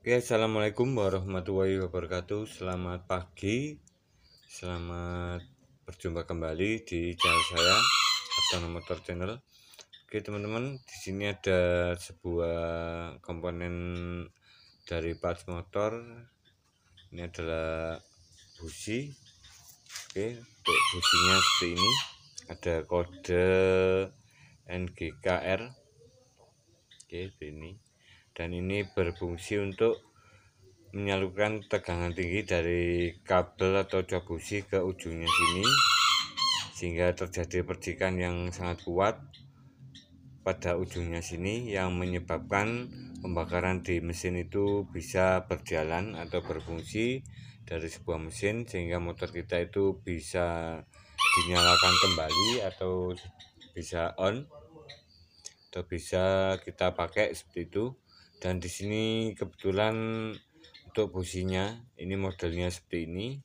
Oke, assalamualaikum warahmatullahi wabarakatuh. Selamat pagi, selamat berjumpa kembali di channel saya, Abtono Motor Channel. Oke teman-teman, di sini ada sebuah komponen dari parts motor. Ini adalah busi. Oke, untuk businya seperti ini. Ada kode NGKR. Oke, ini. Dan ini berfungsi untuk menyalurkan tegangan tinggi dari kabel atau cok busi ke ujungnya sini, sehingga terjadi percikan yang sangat kuat pada ujungnya sini yang menyebabkan pembakaran di mesin itu bisa berjalan atau berfungsi dari sebuah mesin, sehingga motor kita itu bisa dinyalakan kembali atau bisa on atau bisa kita pakai seperti itu. Dan di sini kebetulan untuk businya ini modelnya seperti ini.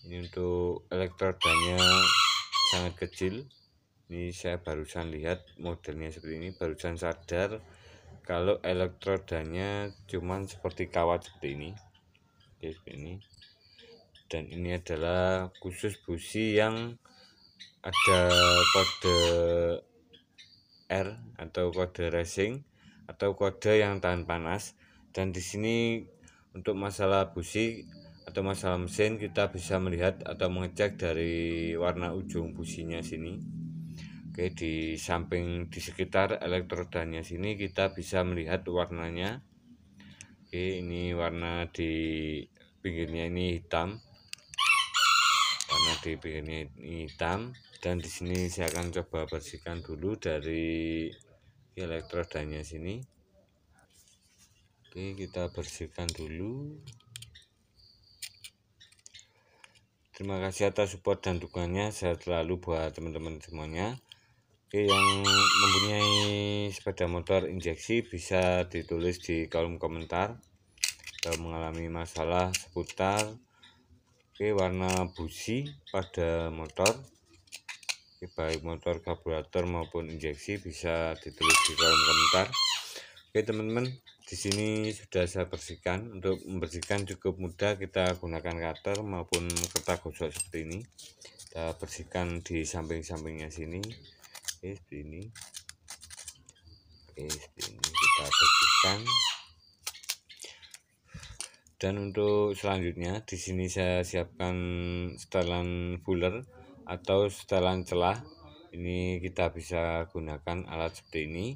Ini untuk elektrodanya sangat kecil. Ini saya barusan lihat modelnya seperti ini, barusan sadar kalau elektrodanya cuman seperti kawat seperti ini. Oke, seperti ini. Dan ini adalah khusus busi yang ada kode R atau kode racing atau kode yang tahan panas. Dan di sini untuk masalah busi atau masalah mesin kita bisa melihat atau mengecek dari warna ujung businya sini. Oke, di samping di sekitar elektrodanya sini kita bisa melihat warnanya. Oke, ini warna di pinggirnya ini hitam. Warna di pinggirnya ini hitam. Dan di sini saya akan coba bersihkan dulu dari elektrodanya sini. Oke, kita bersihkan dulu. Terima kasih atas support dan dukungannya, sehat selalu buat teman-teman semuanya. Oke, yang mempunyai sepeda motor injeksi bisa ditulis di kolom komentar atau mengalami masalah seputar warna busi pada motor. Oke, baik motor karburator maupun injeksi bisa ditulis di kolom komentar. Oke teman-teman, di sini sudah saya bersihkan. Untuk membersihkan cukup mudah, kita gunakan cutter maupun kertas gosok seperti ini. Kita bersihkan di samping-sampingnya sini. Oke, seperti ini. Oke, seperti ini kita bersihkan. Dan untuk selanjutnya, di sini saya siapkan setelan fuller atau setelan celah. Ini kita bisa gunakan alat seperti ini.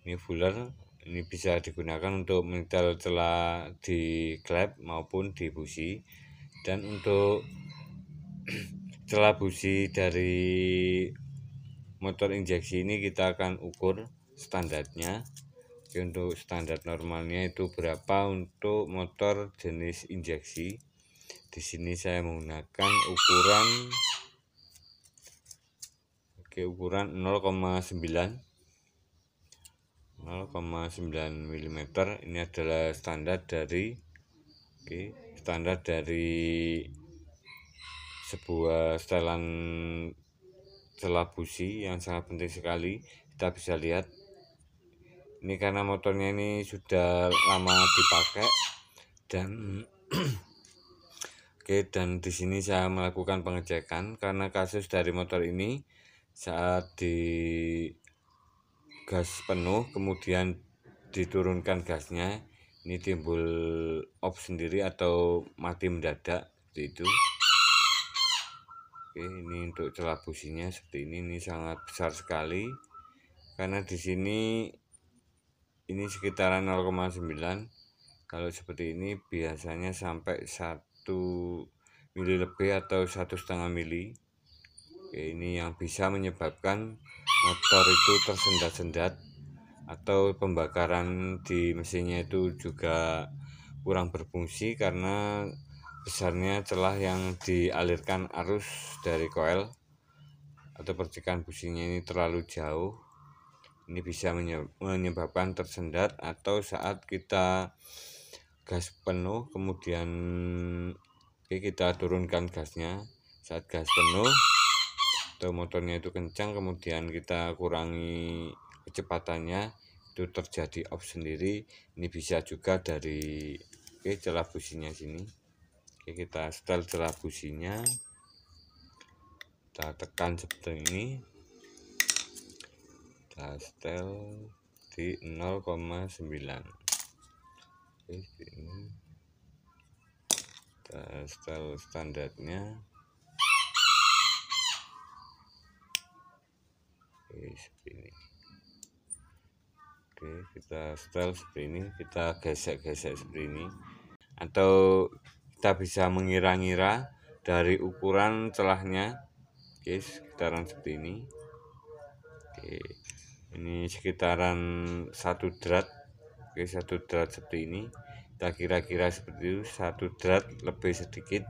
Ini fuller, ini bisa digunakan untuk menyetel celah di klep maupun di busi. Dan untuk celah busi dari motor injeksi ini kita akan ukur standarnya. Oke, untuk standar normalnya itu berapa untuk motor jenis injeksi. Di sini saya menggunakan ukuran 0,9 mm. Ini adalah standar dari sebuah setelan celah busi yang sangat penting sekali. Kita bisa lihat ini karena motornya ini sudah lama dipakai dan dan di sini saya melakukan pengecekan karena kasus dari motor ini saat di gas penuh kemudian diturunkan gasnya, ini timbul off sendiri atau mati mendadak seperti itu. Oke, ini untuk celah businya seperti ini sangat besar sekali karena di sini ini sekitaran 0,9. Kalau seperti ini biasanya sampai 1 mili lebih atau 1,5 mili. Oke, ini yang bisa menyebabkan motor itu tersendat-sendat atau pembakaran di mesinnya itu juga kurang berfungsi karena besarnya celah yang dialirkan arus dari koil atau percikan businya ini terlalu jauh. Ini bisa menyebabkan tersendat atau saat kita gas penuh kemudian kita turunkan gasnya. Saat gas penuh atau motornya itu kencang kemudian kita kurangi kecepatannya, itu terjadi off sendiri. Ini bisa juga dari celah businya sini. Kita setel celah businya, kita tekan seperti ini, kita setel di 0,9. Ini kita setel standarnya. Seperti ini. Kita setel seperti ini, kita gesek-gesek seperti ini, atau kita bisa mengira-ngira dari ukuran celahnya. Sekitaran seperti ini. Ini sekitaran 1 drat. 1 drat seperti ini. Kita kira-kira seperti itu, 1 drat lebih sedikit.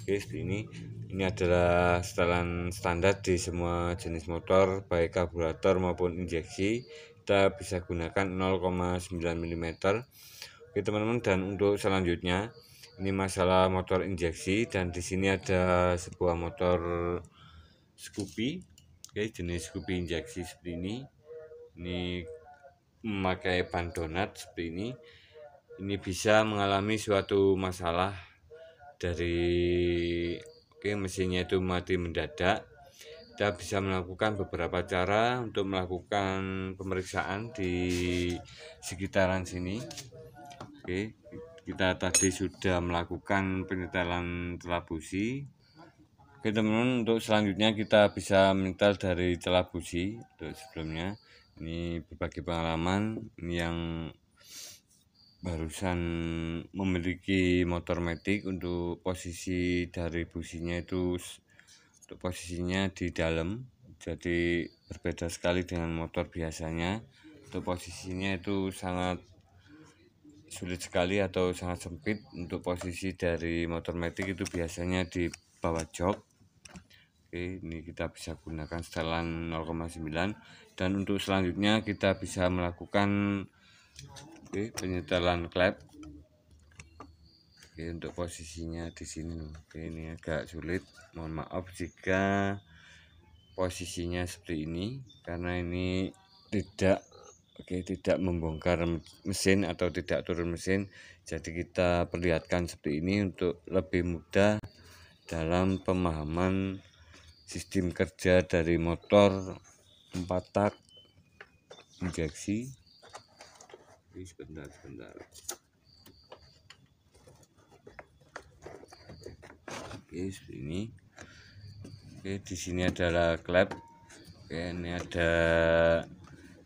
Seperti ini. Ini adalah setelan standar di semua jenis motor, baik karburator maupun injeksi. Kita bisa gunakan 0,9 mm. Teman-teman, dan untuk selanjutnya ini masalah motor injeksi, dan di sini ada sebuah motor Scoopy, jenis Scoopy injeksi seperti ini. Ini memakai ban donat seperti ini. Ini bisa mengalami suatu masalah dari mesinnya itu mati mendadak. Kita bisa melakukan beberapa cara untuk melakukan pemeriksaan di sekitaran sini. Kita tadi sudah melakukan penyetelan celah busi. Teman-teman, untuk selanjutnya kita bisa menyetel dari celah busi. Untuk sebelumnya ini berbagi pengalaman yang barusan memiliki motor matic. Untuk posisi dari businya itu untuk posisinya di dalam, jadi berbeda sekali dengan motor biasanya. Untuk posisinya itu sangat sulit sekali atau sangat sempit. Untuk posisi dari motor matic itu biasanya di bawah jok. Ini kita bisa gunakan setelan 0,9. Dan untuk selanjutnya kita bisa melakukan penyetelan klep. Untuk posisinya di sini. Ini agak sulit, mohon maaf jika posisinya seperti ini, karena ini tidak membongkar mesin atau tidak turun mesin. Jadi kita perlihatkan seperti ini untuk lebih mudah dalam pemahaman sistem kerja dari motor 4 tak injeksi. Sebentar. Seperti ini. Di sini adalah klep. Ini ada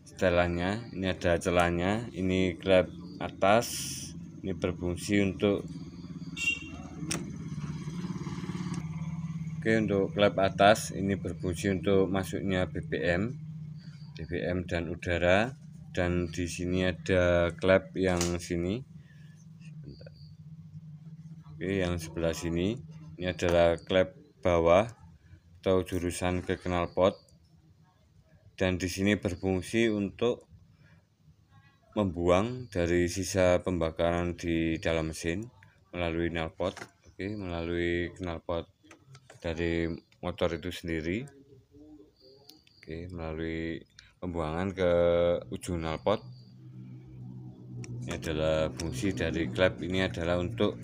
setelannya, ini ada celahnya. Ini klep atas. Ini berfungsi untuk untuk klep atas ini berfungsi untuk masuknya BBM dan udara. Dan di sini ada klep yang sini. Yang sebelah sini ini adalah klep bawah atau jurusan ke knalpot, dan di sini berfungsi untuk membuang dari sisa pembakaran di dalam mesin melalui knalpot, melalui knalpot dari motor itu sendiri, melalui pembuangan ke ujung knalpot. Ini adalah fungsi dari klep. Ini adalah untuk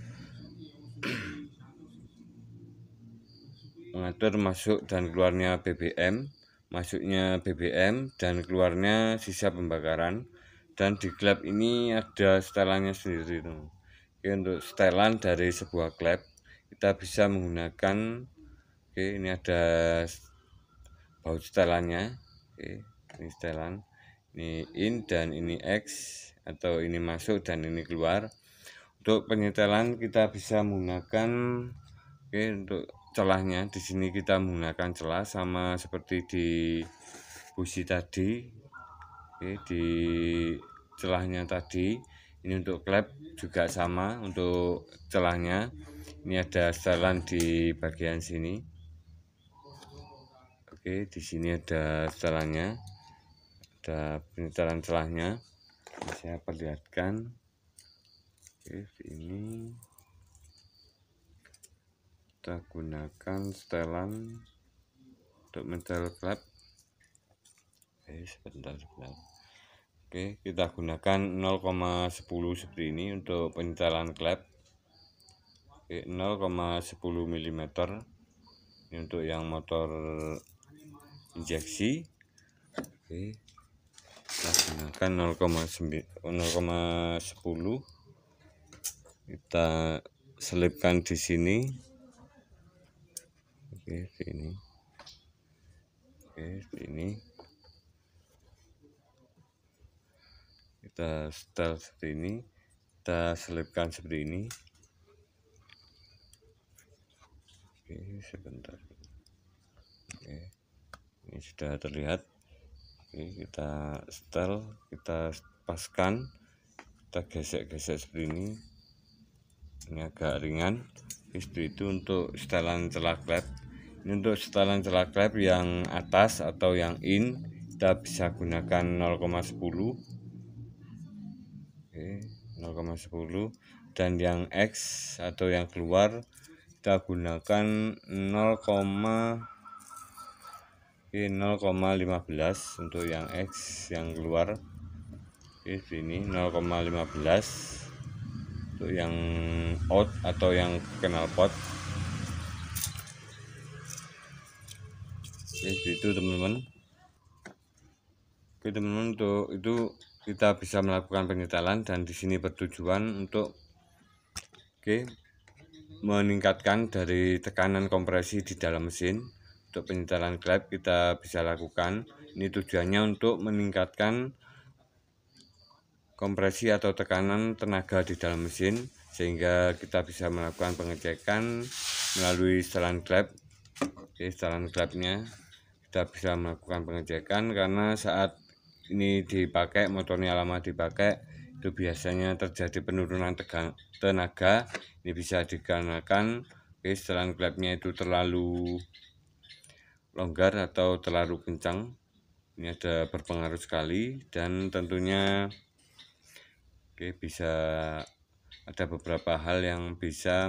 mengatur masuk dan keluarnya BBM, masuknya BBM dan keluarnya sisa pembakaran. Dan di klep ini ada setelannya sendiri. Untuk setelan dari sebuah klep kita bisa menggunakan ini ada baut setelannya. Ini setelan, ini in dan ini X, atau ini masuk dan ini keluar. Untuk penyetelan kita bisa menggunakan untuk celahnya. Di sini kita menggunakan celah sama seperti di busi tadi. Di celahnya tadi ini untuk klep juga sama untuk celahnya. Ini ada setelan di bagian sini. Di sini ada setelannya, ada penyetelan celahnya. Saya perlihatkan. Ini kita gunakan setelan untuk menyetel klep. Sebentar. Oke, kita gunakan 0,10 seperti ini untuk penyetelan klep. Oke, 0,10 mm ini untuk yang motor injeksi. Oke, kita gunakan 0,10, kita selipkan di sini. Oke, sini. Oke, sini. Kita setel seperti ini, kita selipkan seperti ini. Oke, sebentar. Oke, ini sudah terlihat. Oke, kita setel, kita paskan, kita gesek-gesek seperti ini. Ini agak ringan. Itu untuk setelan celah klep. Ini untuk setelan celah klep yang atas atau yang in, kita bisa gunakan 0,10. Oke, 0,10, dan yang X atau yang keluar kita gunakan 0,15 untuk yang X yang keluar. Oke, sini 0,15 untuk yang out atau yang knalpot. Oke, itu teman-teman. Oke teman-teman, untuk itu kita bisa melakukan penyetelan, dan di sini bertujuan untuk meningkatkan dari tekanan kompresi di dalam mesin. Untuk penyetelan klep kita bisa lakukan. Ini tujuannya untuk meningkatkan kompresi atau tekanan tenaga di dalam mesin, sehingga kita bisa melakukan pengecekan melalui setelan klep. Oke, setelan klepnya kita bisa melakukan pengecekan, karena saat ini dipakai, motornya lama dipakai, itu biasanya terjadi penurunan tenaga. Ini bisa dikarenakan setelan klepnya itu terlalu longgar atau terlalu kencang. Ini ada berpengaruh sekali, dan tentunya bisa ada beberapa hal yang bisa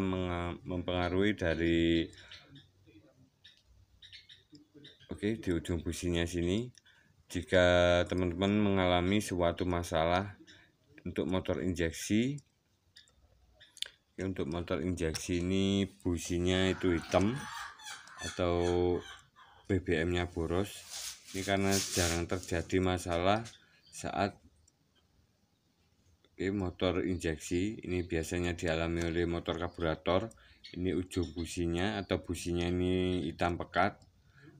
mempengaruhi dari di ujung businya sini. Jika teman-teman mengalami suatu masalah untuk motor injeksi, untuk motor injeksi ini businya itu hitam atau BBM-nya boros, ini karena jarang terjadi masalah saat motor injeksi. Ini biasanya dialami oleh motor karburator. Ini ujung businya atau businya ini hitam pekat,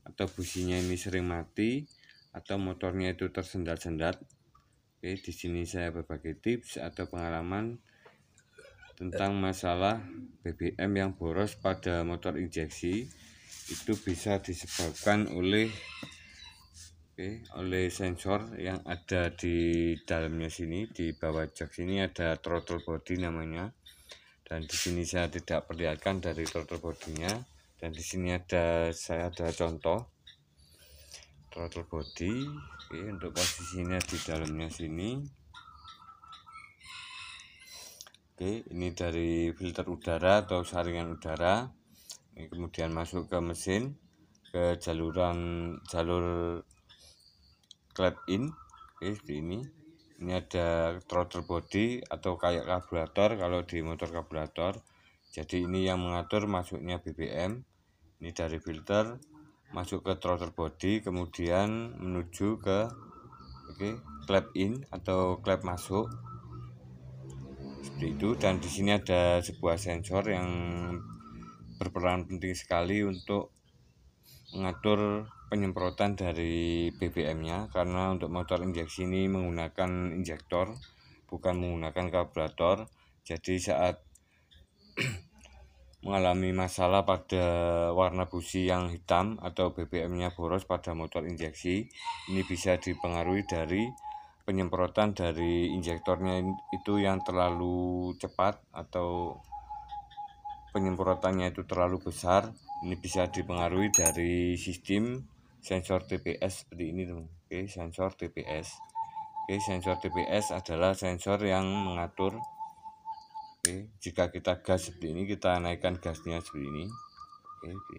atau businya ini sering mati, atau motornya itu tersendat-sendat. Oke, di sini saya berbagi tips atau pengalaman tentang masalah BBM yang boros pada motor injeksi. Itu bisa disebabkan oleh sensor yang ada di dalamnya sini. Di bawah jok sini ada throttle body namanya, dan di sini saya tidak perlihatkan dari throttle bodinya, dan di sini saya ada contoh throttle body. Untuk posisinya di dalamnya sini. Ini dari filter udara atau saringan udara. Ini kemudian masuk ke mesin, ke jalur klep in. Seperti ini. Ini ada throttle body atau kayak karburator kalau di motor karburator. Jadi ini yang mengatur masuknya BBM. Ini dari filter masuk ke throttle body, kemudian menuju ke klep in atau klep masuk. Seperti itu. Dan di sini ada sebuah sensor yang berperan penting sekali untuk mengatur penyemprotan dari BBM-nya, karena untuk motor injeksi ini menggunakan injektor, bukan menggunakan karburator. Jadi saat mengalami masalah pada warna busi yang hitam atau BBM-nya boros pada motor injeksi, ini bisa dipengaruhi dari penyemprotan dari injektornya itu yang terlalu cepat atau penyemprotannya itu terlalu besar. Ini bisa dipengaruhi dari sistem sensor TPS seperti ini, teman. Sensor TPS. Sensor TPS adalah sensor yang mengatur jika kita gas seperti ini, kita naikkan gasnya seperti ini.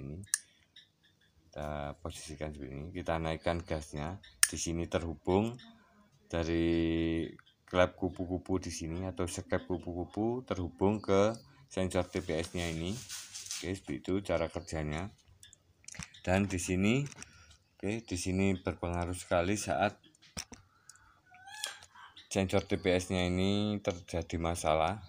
Ini kita posisikan seperti ini, kita naikkan gasnya. Di sini terhubung dari klep kupu-kupu di sini atau sekep kupu-kupu terhubung ke sensor TPS-nya ini. Oke, seperti itu cara kerjanya. Dan di sini di sini berpengaruh sekali saat sensor TPS-nya ini terjadi masalah.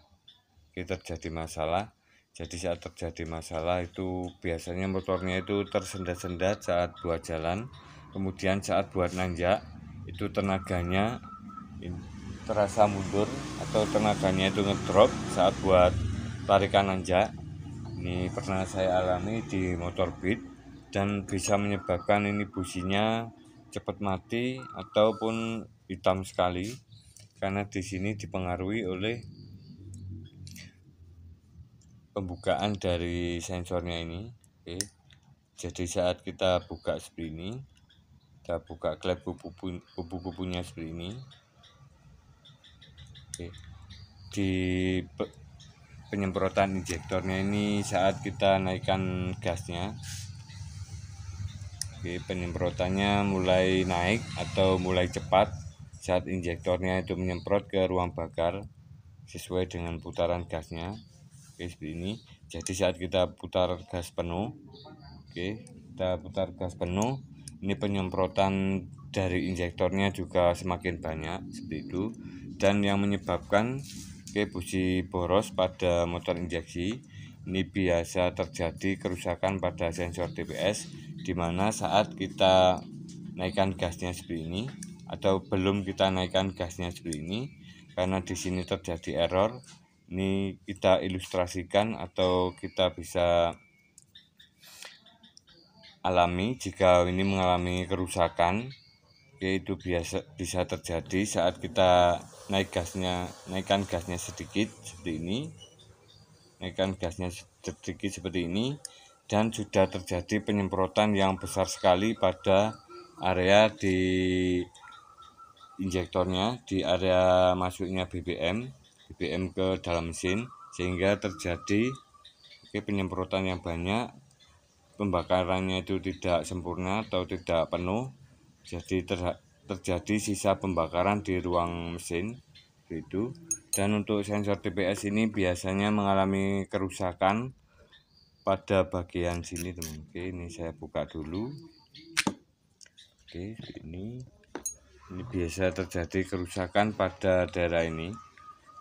Jadi saat terjadi masalah itu biasanya motornya itu tersendat-sendat saat buat jalan, kemudian saat buat nanjak itu tenaganya terasa mundur atau tenaganya itu ngedrop saat buat tarikan nanjak. Ini pernah saya alami di motor Beat dan bisa menyebabkan ini businya cepat mati ataupun hitam sekali karena di sini dipengaruhi oleh pembukaan dari sensornya ini. Oke. Jadi saat kita buka seperti ini, kita buka klep kupu-kupunya seperti ini. Oke. Di penyemprotan injektornya ini saat kita naikkan gasnya, oke, penyemprotannya mulai naik atau mulai cepat saat injektornya itu menyemprot ke ruang bakar sesuai dengan putaran gasnya. Oke, seperti ini. Jadi saat kita putar gas penuh, kita putar gas penuh, ini penyemprotan dari injektornya juga semakin banyak seperti itu. Dan yang menyebabkan busi boros pada motor injeksi ini biasa terjadi kerusakan pada sensor TPS, di mana saat kita naikkan gasnya seperti ini atau belum kita naikkan gasnya seperti ini, karena di sini terjadi error. Ini kita ilustrasikan atau kita bisa alami jika ini mengalami kerusakan. Itu bisa terjadi saat kita naikkan gasnya sedikit seperti ini, dan sudah terjadi penyemprotan yang besar sekali pada area di injektornya, di area masuknya BBM ke dalam mesin, sehingga terjadi penyemprotan yang banyak, pembakarannya itu tidak sempurna atau tidak penuh, jadi terjadi sisa pembakaran di ruang mesin itu. Dan untuk sensor TPS ini biasanya mengalami kerusakan pada bagian sini, teman. Oke, ini saya buka dulu. Oke, ini biasa terjadi kerusakan pada daerah ini.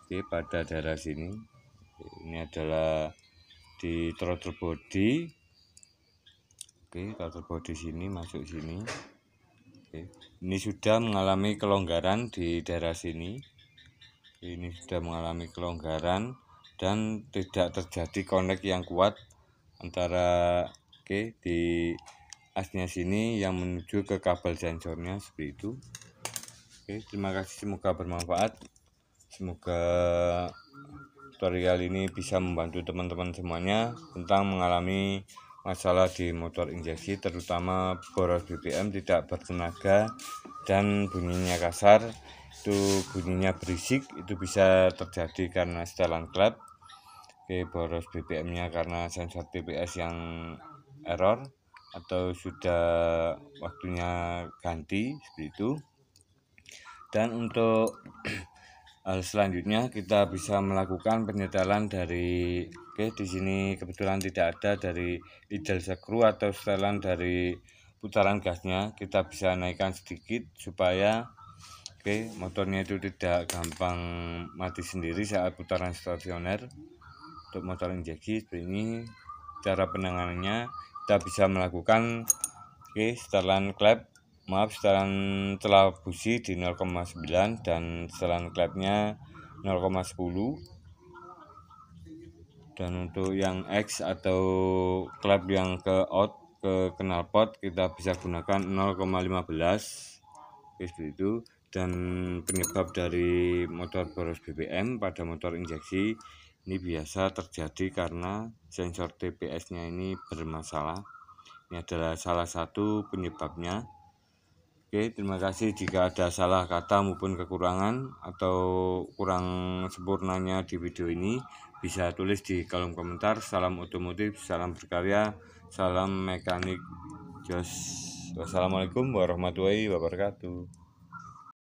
Oke, pada daerah sini. Ini adalah di throttle body. Oke, throttle body sini masuk sini. Oke, ini sudah mengalami kelonggaran di daerah sini. Ini sudah mengalami kelonggaran dan tidak terjadi connect yang kuat antara di asnya sini yang menuju ke kabel sensornya seperti itu. Oke, terima kasih, semoga bermanfaat. Semoga tutorial ini bisa membantu teman-teman semuanya tentang mengalami masalah di motor injeksi, terutama boros BBM tidak bertenaga dan bunyinya kasar, itu bunyinya berisik. Itu bisa terjadi karena setelan klep, boros BBM-nya karena sensor TPS yang error atau sudah waktunya ganti seperti itu. Dan untuk hal selanjutnya kita bisa melakukan penyetelan dari di sini kebetulan tidak ada dari idle screw atau setelan dari putaran gasnya. Kita bisa naikkan sedikit supaya motornya itu tidak gampang mati sendiri saat putaran stasioner. Untuk motor injeksi seperti ini cara penanganannya, kita bisa melakukan setelan klep, setelan celah busi di 0,9 dan setelan klepnya 0,10. Dan untuk yang X atau klep yang ke knalpot kita bisa gunakan 0,15 seperti itu. Dan penyebab dari motor boros BBM pada motor injeksi ini biasa terjadi karena sensor TPS-nya ini bermasalah. Ini adalah salah satu penyebabnya. Oke, terima kasih. Jika ada salah kata maupun kekurangan atau kurang sempurnanya di video ini, bisa tulis di kolom komentar. Salam otomotif, salam berkarya, salam mekanik jos. Wassalamualaikum warahmatullahi wabarakatuh.